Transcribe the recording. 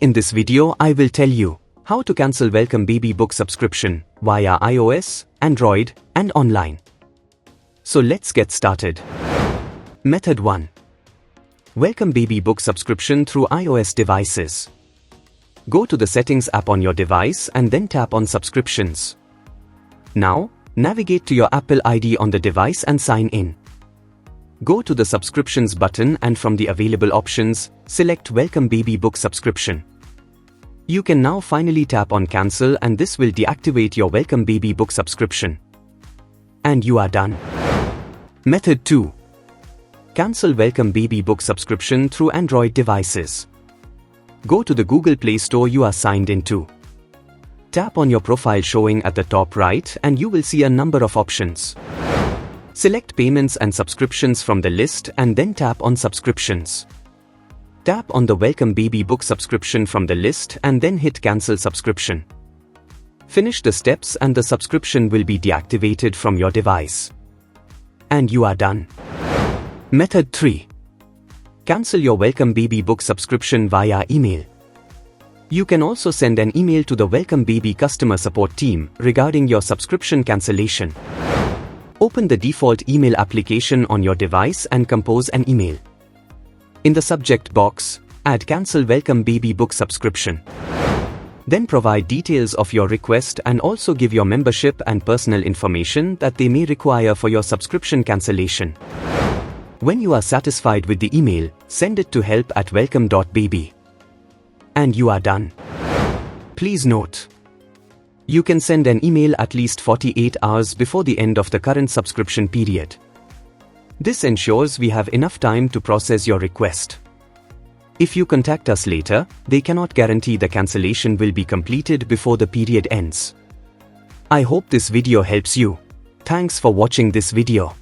In this video I will tell you how to cancel Welcome.Baby book subscription via iOS, Android and online. So let's get started. Method 1. Welcome.Baby book subscription through iOS devices. Go to the Settings app on your device and then tap on Subscriptions. Now, navigate to your Apple ID on the device and sign in. Go to the Subscriptions button and from the available options, select Welcome.Baby book subscription. You can now finally tap on Cancel and this will deactivate your Welcome.Baby book subscription. And you are done. Method 2. Cancel Welcome.Baby book subscription through Android devices. Go to the Google Play Store you are signed into. Tap on your profile showing at the top right and you will see a number of options. Select Payments and Subscriptions from the list and then tap on Subscriptions. Tap on the Welcome.Baby book subscription from the list and then hit Cancel Subscription. Finish the steps and the subscription will be deactivated from your device. And you are done. Method 3. Cancel your Welcome.Baby book subscription via email. You can also send an email to the Welcome.Baby customer support team regarding your subscription cancellation. Open the default email application on your device and compose an email. In the subject box, add Cancel Welcome.Baby book subscription. Then provide details of your request and also give your membership and personal information that they may require for your subscription cancellation. When you are satisfied with the email, send it to help@welcome.baby. And you are done. Please note, you can send an email at least 48 hours before the end of the current subscription period. This ensures we have enough time to process your request. If you contact us later, they cannot guarantee the cancellation will be completed before the period ends. I hope this video helps you. Thanks for watching this video.